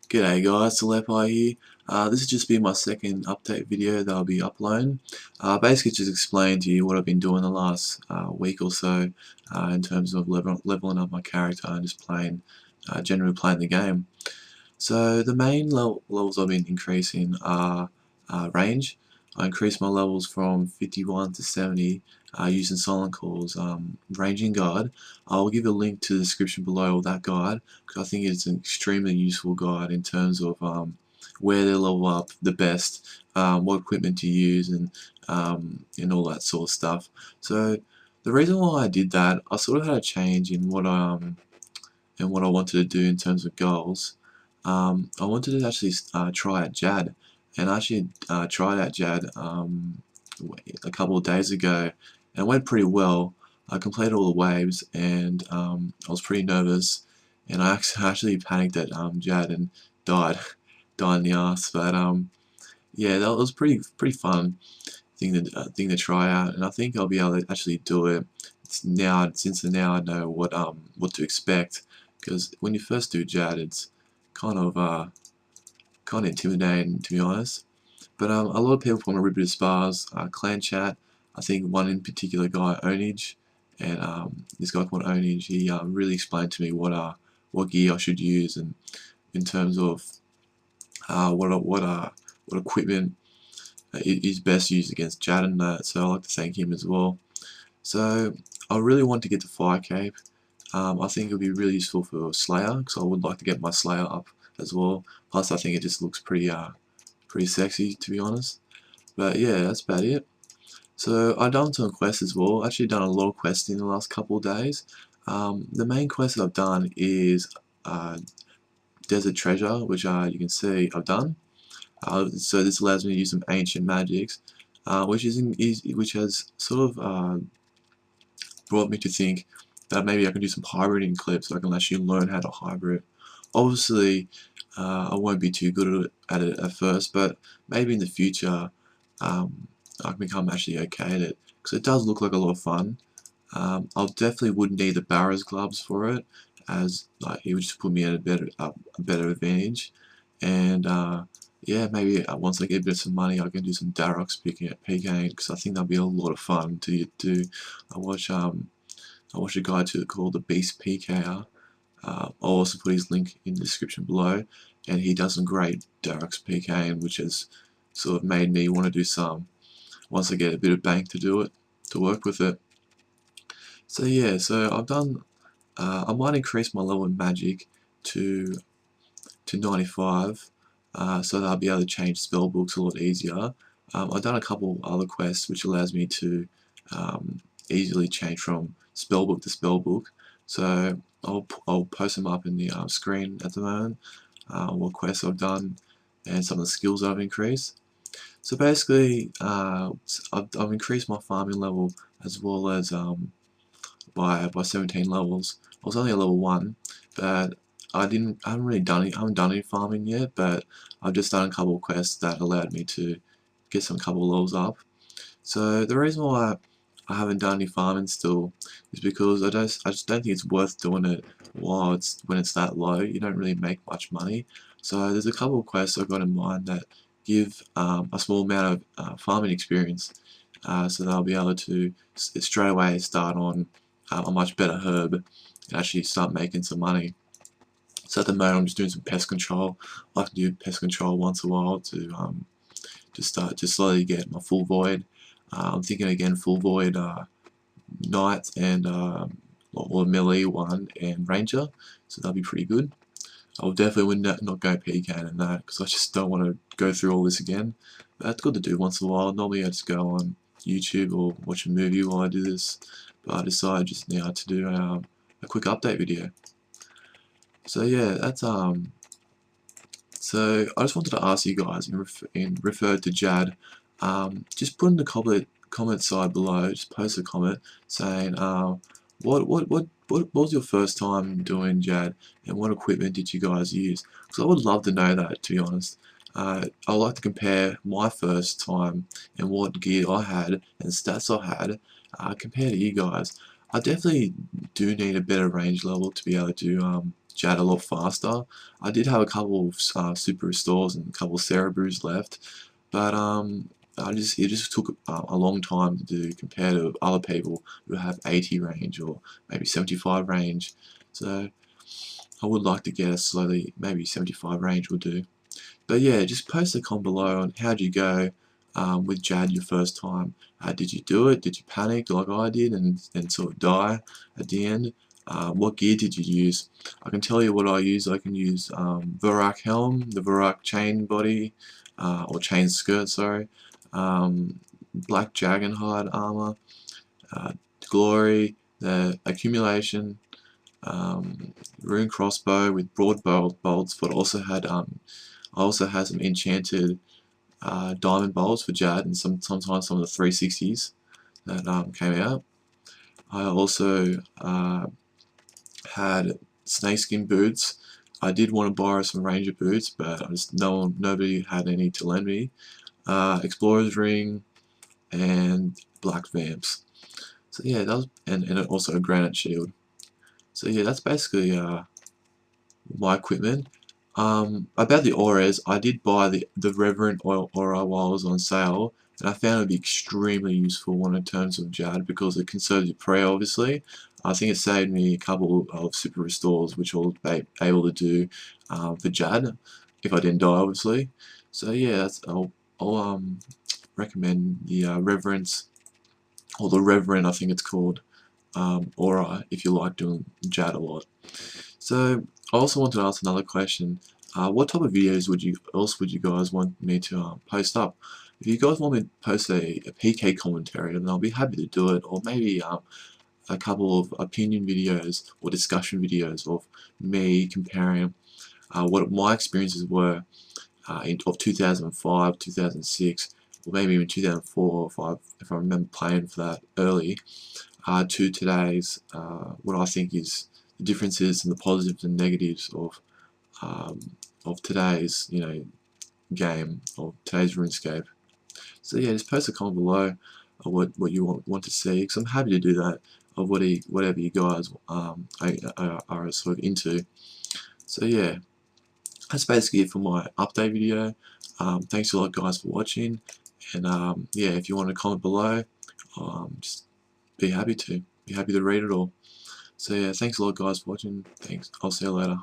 G'day guys, TheBeastPkr here. This has just been my second update video that I'll be uploading. Basically just explain to you what I've been doing the last week or so in terms of leveling up my character and just generally playing the game. So the main levels I've been increasing are range. I increased my levels from 51 to 70 using silent calls, ranging guide. I'll give a link to the description below of that guide because I think it's an extremely useful guide in terms of where to level up the best, what equipment to use, and all that sort of stuff. So the reason why I did that, I sort of had a change in what I wanted to do in terms of goals. I wanted to actually try out JAD, and I actually tried out JAD a couple of days ago, and it went pretty well. I completed all the waves, and I was pretty nervous, and I actually panicked at JAD and died, died in the ass. But yeah, that was pretty fun thing to try out, and I think I'll be able to actually do it. Since now I know what to expect, because when you first do JAD, it's kind of intimidating, to be honest. But a lot of people from a bit of spars, clan chat. I think one in particular guy, Onage, and this guy called Onage, he really explained to me what gear I should use, and in terms of what equipment is best used against JAD and that. So I'd like to thank him as well. So I really want to get the fire cape. I think it would be really useful for Slayer, because I would like to get my Slayer up as well. Plus I think it just looks pretty sexy, to be honest. But yeah, that's about it. So I've done some quests as well. Actually done a lot of quests in the last couple of days. The main quest that I've done is Desert Treasure, which you can see I've done. So this allows me to use some ancient magics, which has sort of brought me to think that maybe I can do some hybriding clips so I can actually learn how to hybrid. Obviously, I won't be too good at it at first, but maybe in the future I can become actually okay at it, because it does look like a lot of fun. I definitely would need the Barrows gloves for it, as it would just put me at a better advantage. And yeah, maybe once I get a bit of some money, I can do some Darrox PKing, because I think that'd be a lot of fun to do. I watch a guy called TheBeastPkr. I'll also put his link in the description below, and he does some great Darrox PKing, which has sort of made me want to do some once I get a bit of bank to work with it. So yeah, so I've done. I might increase my level in magic to 95, so that I'll be able to change spell books a lot easier. I've done a couple other quests which allows me to easily change from spellbook to spellbook. So I'll post them up in the screen at the moment, what quests I've done and some of the skills that I've increased. So basically, I've increased my farming level as well as by 17 levels. I was only at level 1, but I haven't done any farming yet, but I've just done a couple of quests that allowed me to get some couple of levels up. So the reason why I haven't done any farming still is because I just don't think it's worth doing it when it's that low. You don't really make much money. So there's a couple of quests I've got in mind that give a small amount of farming experience, so that I'll be able to straight away start on a much better herb and actually start making some money. So at the moment I'm just doing some pest control. I like to do pest control once in a while to start to slowly get my full void. I'm thinking again full void knight and or melee one and ranger, so that'll be pretty good. I will definitely not go PK in that, because I just don't want to go through all this again. But that's good to do once in a while. Normally I just go on YouTube or watch a movie while I do this, but I decided just now to do a quick update video. So yeah, that's so I just wanted to ask you guys in refer to JAD, just put in the comment side below, just post a comment saying what was your first time doing JAD, and what equipment did you guys use? Because I would love to know that, to be honest. I'd like to compare my first time and what gear I had and stats I had compared to you guys. I definitely do need a better range level to be able to Jad a lot faster. I did have a couple of super restores and a couple of Cerebrews left, but it just took a long time to do compared to other people who have 80 range or maybe 75 range. So I would like to get a slowly, maybe 75 range will do. But yeah, just post a comment below on how'd you go with Jad your first time. Did you do it? Did you panic like I did and sort of die at the end? What gear did you use? I can tell you what I use. I can use Vorak helm, the Vorak chain body, or chain skirt, sorry. Black Dragonhide armor, Glory, the accumulation, rune crossbow with broad bolts, but also had I also had some enchanted diamond bolts for Jad and sometimes some of the 360s that came out. I also had snakeskin boots. I did want to borrow some ranger boots, but nobody had any to lend me. Explorer's ring and black vamps. So yeah, that was and also a granite shield. So yeah, that's basically my equipment. About the auras, I did buy the Reverent aura while I was on sale, and I found it to be extremely useful in terms of Jad because it conserves your prayer, obviously. I think it saved me a couple of super restores, which I was able to do for Jad if I didn't die, obviously. So yeah, I'll recommend the Reverence, or the Reverend, I think it's called, aura, if you like doing Jad a lot. So I also wanted to ask another question. What type of videos would you guys want me to post up? If you guys want me to post a PK commentary, then I'll be happy to do it, or maybe a couple of opinion videos or discussion videos of me comparing what my experiences were of 2005, 2006, or maybe even 2004 if I remember playing for that early, to today's, what I think is the differences and the positives and negatives of today's game, or today's RuneScape. So yeah, just post a comment below of what you want to see, because I'm happy to do that of whatever you guys are sort of into. So yeah, that's basically it for my update video. Thanks a lot guys for watching, and yeah, if you want to comment below, just be happy to read it all. So yeah, thanks a lot guys for watching. Thanks. I'll see you later.